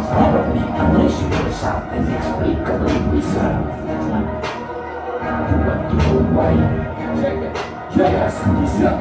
Probably unleash your something inexplicable wizard. You want to know why? Yes, listen.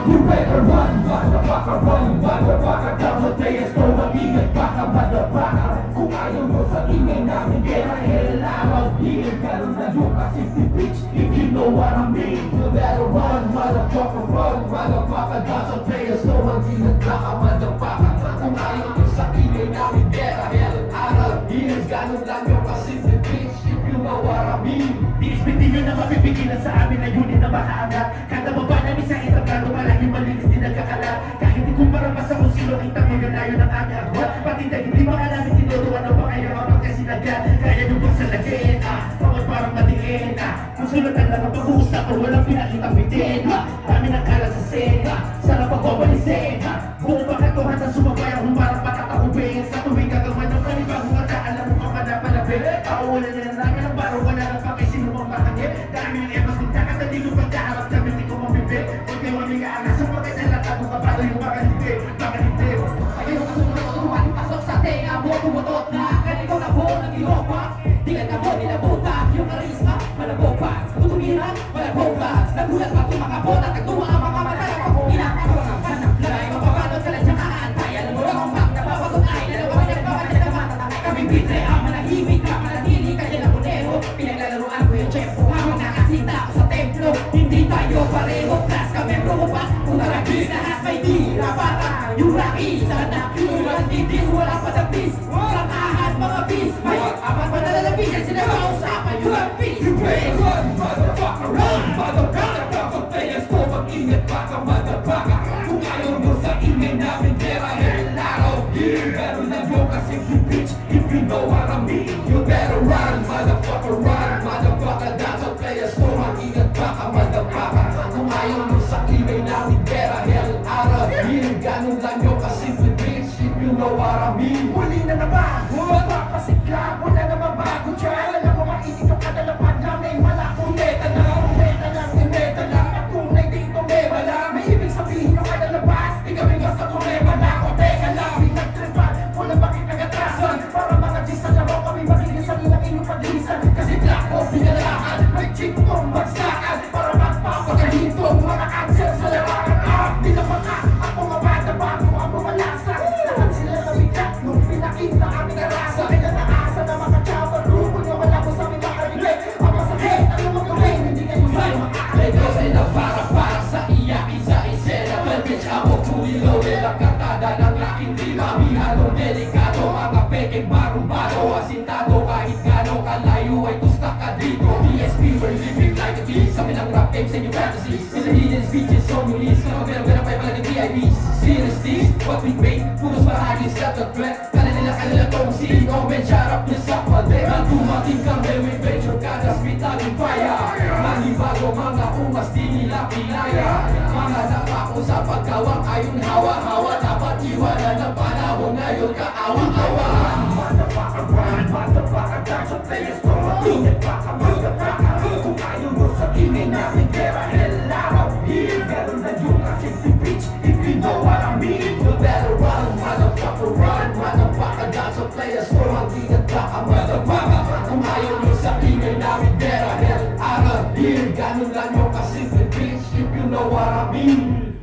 You better run, motherfucker, run, motherfucker. Dapat players ko mag-ingat baka, motherfucker. Kung ayaw mo sa ingay namin, get the hell out of here. Ganun na yung kasi bitch, if you know what I mean. You better run, motherfucker, run, motherfucker. Dapat players ko mag-ingat baka, motherfucker. Kung ayaw mo sa ingay namin, get the hell out of here. Ganun lang yung kasi bitch, if you know what I mean. Di-expectin nyo na mapipigilan sa amin na unit na makaangat. Kada baba namin sa itablado, malahing malinis din nagkakalat. Kahit ikumpara pa sa kung sino, kita mo yun layo ng aming agwat. Pati na hindi baka namin tinuruan na ba kayo kapag kasi nagkat. Kaya nyo bang salagin, pangod parang matingin, kung sulatan lang ang pag-uusap o walang pinakitang bitin. Dami ng kalat sa sena, sarap pagpapalisin. Buong pakatuhan na sumabay akong parang patatakubin. Sa tuwing gagawa ng panibagong ata, alam mo ka manapalapin. Pauulan na namin ang baro, wala nang pakisino pang makangit. Dami ng emas kung takatali ko pagkaharap na hindi ko mabibig. Huwag kayo mamigaan sa mga nalata mo kapalo yung makalipid. Makalipid. Ayaw ka sumunod o tumating pasok sa tenga mo. Tumutot na ganito na po ng ilopa. Di ka na mo nilabutak yung karisma. Malabobas, tutumiran, malabobas. Nagulat pa kumakabot at nagtuwa ang mga matay. Inapapagod ka na, lagay mapapalot ka lang siyang kaantay. Alam mo lang ang bang napapagod ay dalawa na nagpapalot na matatangay. Kaming bitre ang manahimik ka, manatili ka yan ang punero. Pinaglalaroan ko yung chef, habang nakasita ako sa templo. Hindi tayo pareho, plus ka membro ko pa. Kung naragis lahat may tira para yung raki sa anak. Yung walang titis, wala pa sa bis. Walang ahad mga bis. May apat pa na lalapigan sila mausapan yung lapis. You better run, motherfucker, run, motherfucker. Dapat players ko mag-ingat baka, motherfucker. Kung ayaw mo sa ingay namin, get the hell out of here. Ganun lang yung kasi bitch, if you know what I mean. You better run, motherfucker, run, motherfucker. Dapat players ko mag-ingat baka, motherfucker. Kung ayaw mo sa ingay namin, get the hell out of here. Ganun lang yung kasi bitch, if you know what I mean. Huli na naman, mapapasigla, wala naman bago dyan. Alam mo mainit yung kadalapan namin, malakong meta lang, meta lang. At tunay dito may wala, may ibig sabihin yung kadalabas. Di kami basta kumema na, o teka lang, pinagtripan, wala bakit nagatrasan. Para mga G's sa laro kami makinig sa nilang inyong pag-ilisan. Kasi black o pinalaan, may chip kong bagsakan. Para magpapagahinto ang mga answer sa larangan. Di na mga ako mabata bago ang bumalasa. Lahat sila nabigat nung pinakita aming arasa. Kaya naasa na mga chopper, rupon nga wala ko sa aming makaribig. Ang masakit, ano mo gawin, hindi kayo sa'yo makakalimutan. Ito sila para sa iyakin sa isena. Well bitch, ako tulilo nilang kartada ng laking rima. Mihalong delikado, mga peking barumbado. Asintado kahit gano'ng kalayo ay gusta ka dito. DSP, we're living like a beast. Kami ng rap games and your fantasies. In the hidden speeches, so new leads. Kaya magpera pa yung VIPs. Seriously, what we make, puros maragis got the threat. Kanila tong CEO, men charap niya sa pader. At dumating kami, we venture ka, just spitting fire. Manibago mga umas, di nila pinaya. Mga napako sa pagkawang ayong hawa-hawa. Dapat iwanan ng panahon ngayon kaawa-awa. Motherfucker, run, motherfucker, dance of players ko. Ingat baka, motherfucker. Kung ayaw mo sa ingay namin, get the hell out of here. Ganun na yung kasi bitch, if you know what I mean. You better run, motherfucker, run, motherfucker. Dance of players ko, mag-ingat baka, motherfucker. Kung ayaw mo sa ingay namin, get the hell out of here. Ganun lang yung kasi bitch, if you know what I mean.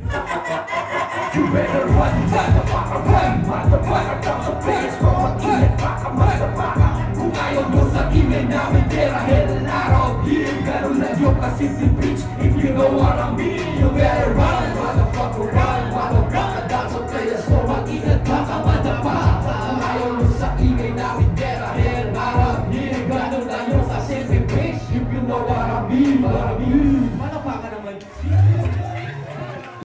You better run, motherfucker, run, motherfucker, dance of players ko.